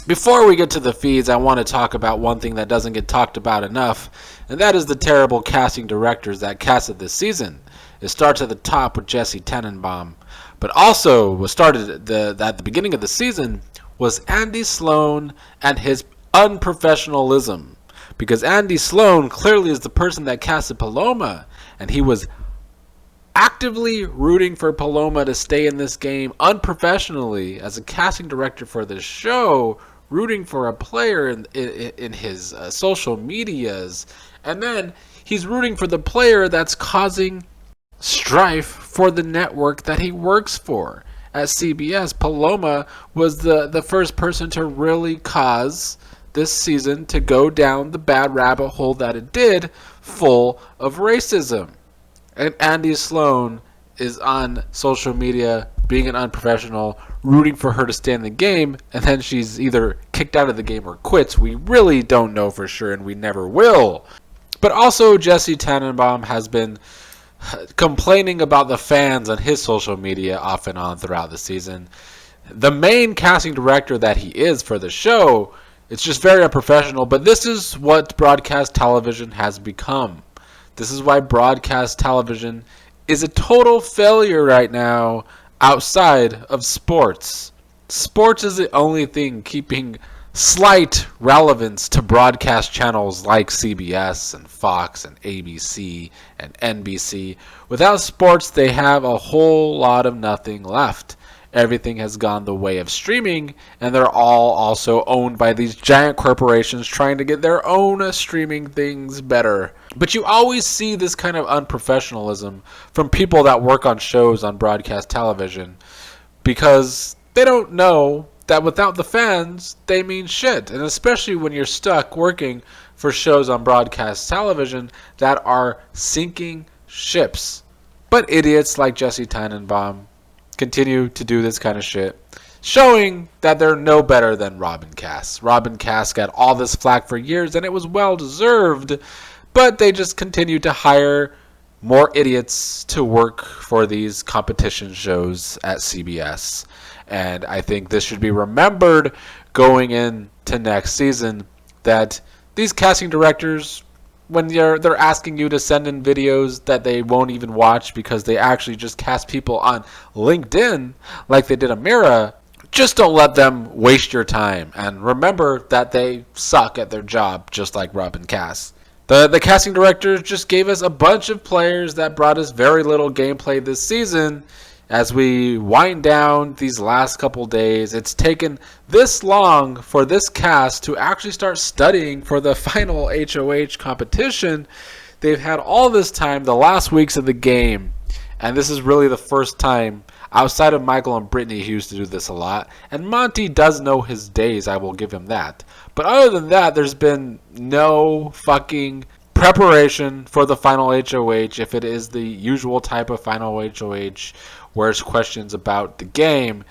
Before we get to the feeds, I want to talk about one thing that doesn't get talked about enough, and that is the terrible casting directors that casted this season. It starts at the top with Jesse Tenenbaum, but also what started at the beginning of the season was Andy Sloan and his unprofessionalism. Because Andy Sloan clearly is the person that casted Paloma, and he was actively rooting for Paloma to stay in this game unprofessionally as a casting director for this show, rooting for a player in his social medias, and then he's rooting for the player that's causing strife for the network that he works for at CBS. Paloma was the first person to really cause this season to go down the bad rabbit hole that it did, full of racism. And Andy Sloan is on social media being an unprofessional, rooting for her to stay in the game, and then she's either kicked out of the game or quits. We really don't know for sure, and we never will. But also, Jesse Tannenbaum has been complaining about the fans on his social media off and on throughout the season. The main casting director that he is for the show, it's just very unprofessional, but this is what broadcast television has become. This is why broadcast television is a total failure right now outside of sports. Sports is the only thing keeping slight relevance to broadcast channels like CBS and Fox and ABC and NBC. Without sports, they have a whole lot of nothing left. Everything has gone the way of streaming, and they're all also owned by these giant corporations trying to get their own streaming things better. But you always see this kind of unprofessionalism from people that work on shows on broadcast television because they don't know that without the fans, they mean shit. And especially when you're stuck working for shows on broadcast television that are sinking ships. But idiots like Jesse Tannenbaum continue to do this kind of shit, showing that they're no better than Robin Cass. Robin Cass got all this flack for years, and it was well deserved, but they just continue to hire more idiots to work for these competition shows at CBS. And I think this should be remembered going into next season, that these casting directors, when they're asking you to send in videos that they won't even watch because they actually just cast people on LinkedIn like they did Amira, just don't let them waste your time. And remember that they suck at their job, just like Robin Cass. The casting directors just gave us a bunch of players that brought us very little gameplay this season. As we wind down these last couple days, it's taken this long for this cast to actually start studying for the final HOH competition. They've had all this time, the last weeks of the game, and this is really the first time outside of Michael and Brittany, who used to do this a lot. And Monty does know his days, I will give him that. But other than that, there's been no fucking preparation for the final HOH, if it is the usual type of final HOH where it's questions about the game.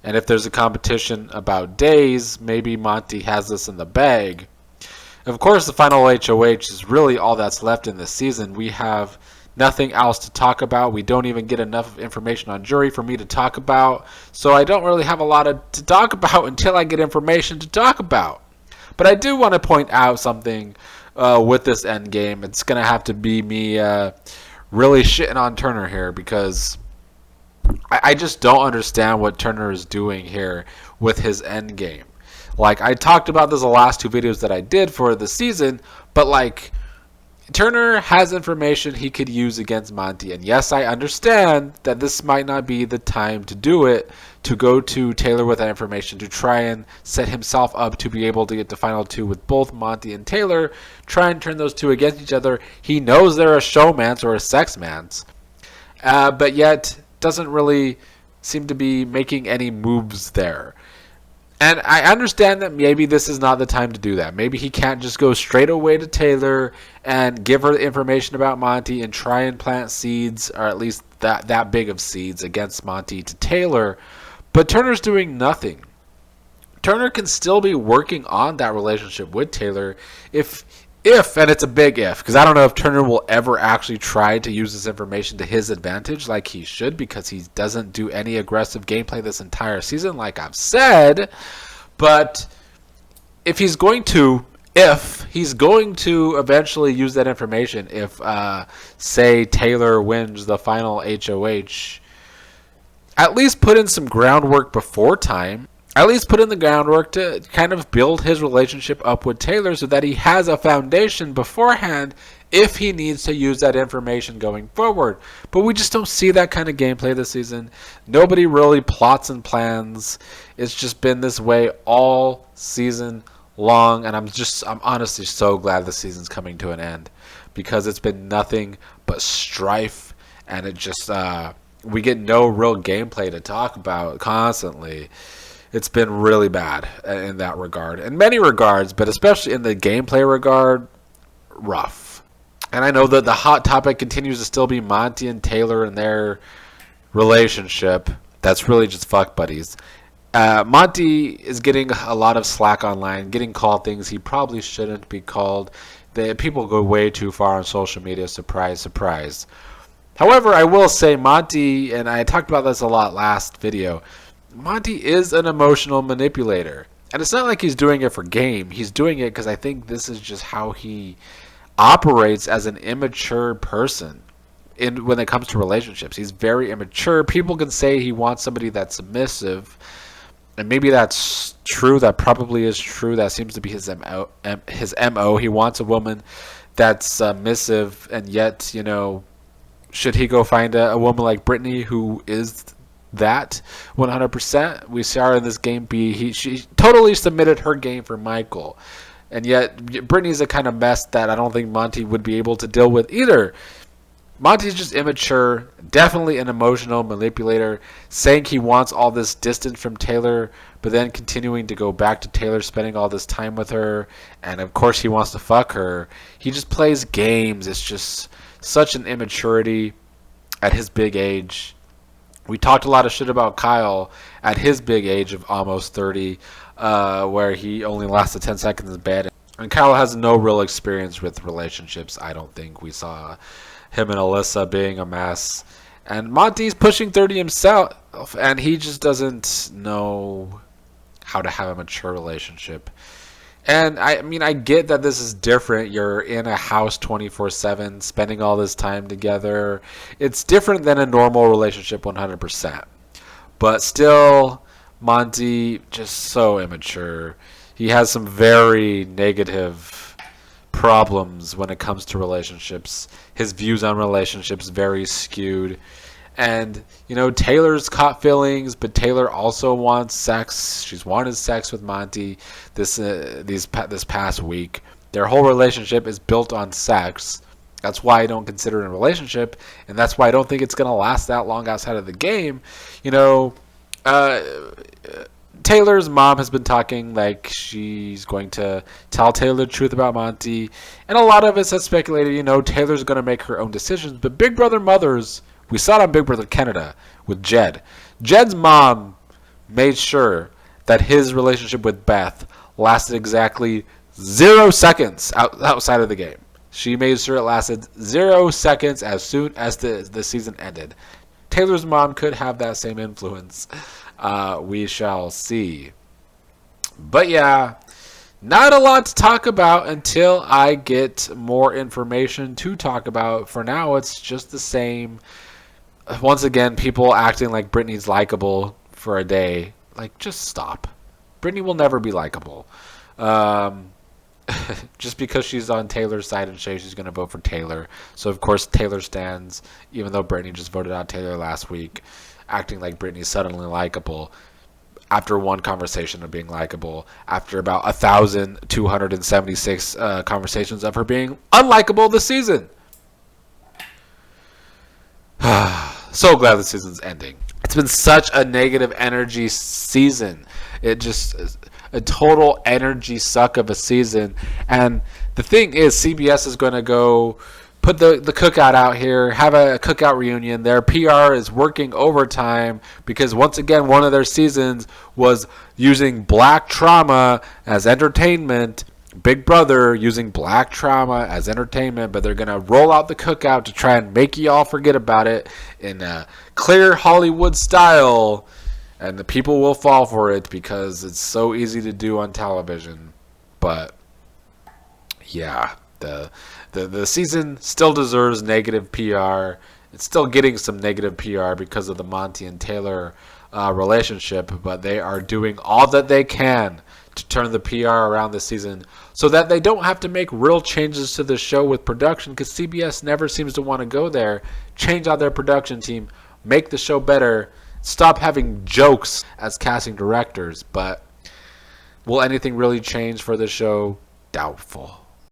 And if there's a competition about days, maybe Monty has this in the bag. Of course, the final HOH is really all that's left in this season. We have nothing else to talk about. We don't even get enough information on jury for me to talk about. So I don't really have a lot to talk about until I get information to talk about. But I do want to point out something with this endgame. It's going to have to be me really shitting on Turner here, because I just don't understand what Turner is doing here with his endgame. Like, I talked about this the last two videos that I did for the season, but like, Turner has information he could use against Monty. And yes, I understand that this might not be the time to do it, to go to Taylor with that information, to try and set himself up to be able to get the final two with both Monty and Taylor, try and turn those two against each other. He knows they're a showmance or a sexmance, but yet doesn't really seem to be making any moves there. And I understand that maybe this is not the time to do that. Maybe he can't just go straight away to Taylor and give her the information about Monty and try and plant seeds, or at least that big of seeds against Monty to Taylor. But Turner's doing nothing. Turner can still be working on that relationship with Taylor if, and it's a big if, because I don't know if Turner will ever actually try to use this information to his advantage like he should, because he doesn't do any aggressive gameplay this entire season, like I've said. But if he's going to eventually use that information, if say Taylor wins the final HOH, at least put in some groundwork before time. At least put in the groundwork to kind of build his relationship up with Taylor so that he has a foundation beforehand if he needs to use that information going forward. But we just don't see that kind of gameplay this season. Nobody really plots and plans. It's just been this way all season long, and I'm honestly so glad the season's coming to an end, because it's been nothing but strife, and it just we get no real gameplay to talk about constantly. It's been really bad in that regard, in many regards, but especially in the gameplay regard, rough. And I know that the hot topic continues to still be Monty and Taylor and their relationship. That's really just fuck buddies. Monty is getting a lot of slack online, getting called things he probably shouldn't be called. People go way too far on social media, surprise, surprise. However, I will say Monty, and I talked about this a lot last video, Monty is an emotional manipulator. And it's not like he's doing it for game. He's doing it because I think this is just how he operates as an immature person when it comes to relationships. He's very immature. People can say he wants somebody that's submissive, and maybe that's true. That probably is true. That seems to be his MO. He wants a woman that's submissive, and yet, should he go find a woman like Brittany who is that 100%? We saw her in this game she totally submitted her game for Michael, and yet Brittany's a kind of mess that I don't think Monty would be able to deal with either. Monty's just immature, definitely an emotional manipulator, saying he wants all this distance from Taylor, but then continuing to go back to Taylor, spending all this time with her, and of course he wants to fuck her. He just plays games. It's just such an immaturity at his big age. We talked a lot of shit about Kyle at his big age of almost 30, where he only lasted 10 seconds in bed. And Kyle has no real experience with relationships, I don't think. We saw him and Alyssa being a mess. And Monty's pushing 30 himself, and he just doesn't know how to have a mature relationship. And I get that this is different. You're in a house 24/7, spending all this time together. It's different than a normal relationship 100%. But still, Monty, just so immature. He has some very negative problems when it comes to relationships. His views on relationships very skewed. And, Taylor's caught feelings, but Taylor also wants sex. She's wanted sex with Monty this past week. Their whole relationship is built on sex. That's why I don't consider it a relationship, and that's why I don't think it's going to last that long outside of the game. Taylor's mom has been talking like she's going to tell Taylor the truth about Monty, and a lot of us have speculated, Taylor's going to make her own decisions, but Big Brother mothers, we saw it on Big Brother Canada with Jed. Jed's mom made sure that his relationship with Beth lasted exactly 0 seconds outside of the game. She made sure it lasted 0 seconds as soon as the season ended. Taylor's mom could have that same influence. We shall see. But yeah, not a lot to talk about until I get more information to talk about. For now, it's just the same. Once again, people acting like Brittany's likable for a day. Like, just stop. Brittany will never be likable. Just because she's on Taylor's side and she's going to vote for Taylor. So, of course, Taylor stands, even though Brittany just voted out Taylor last week, acting like Brittany's suddenly likable. After one conversation of being likable, after about 1,276 conversations of her being unlikable this season. So glad the season's ending. It's been such a negative energy season. It just is a total energy suck of a season. And the thing is, CBS is going to go put the cookout out here, have a cookout reunion. Their PR is working overtime because, once again, one of their seasons was using black trauma as entertainment. Big Brother using black trauma as entertainment, but they're going to roll out the cookout to try and make you all forget about it in a clear Hollywood style, and the people will fall for it because it's so easy to do on television. But yeah, the season still deserves negative PR. It's still getting some negative PR because of the Monty and Taylor relationship, but they are doing all that they can to turn the PR around this season so that they don't have to make real changes to the show with production, because CBS never seems to want to go there, change out their production team, make the show better, stop having jokes as casting directors. But will anything really change for the show? Doubtful.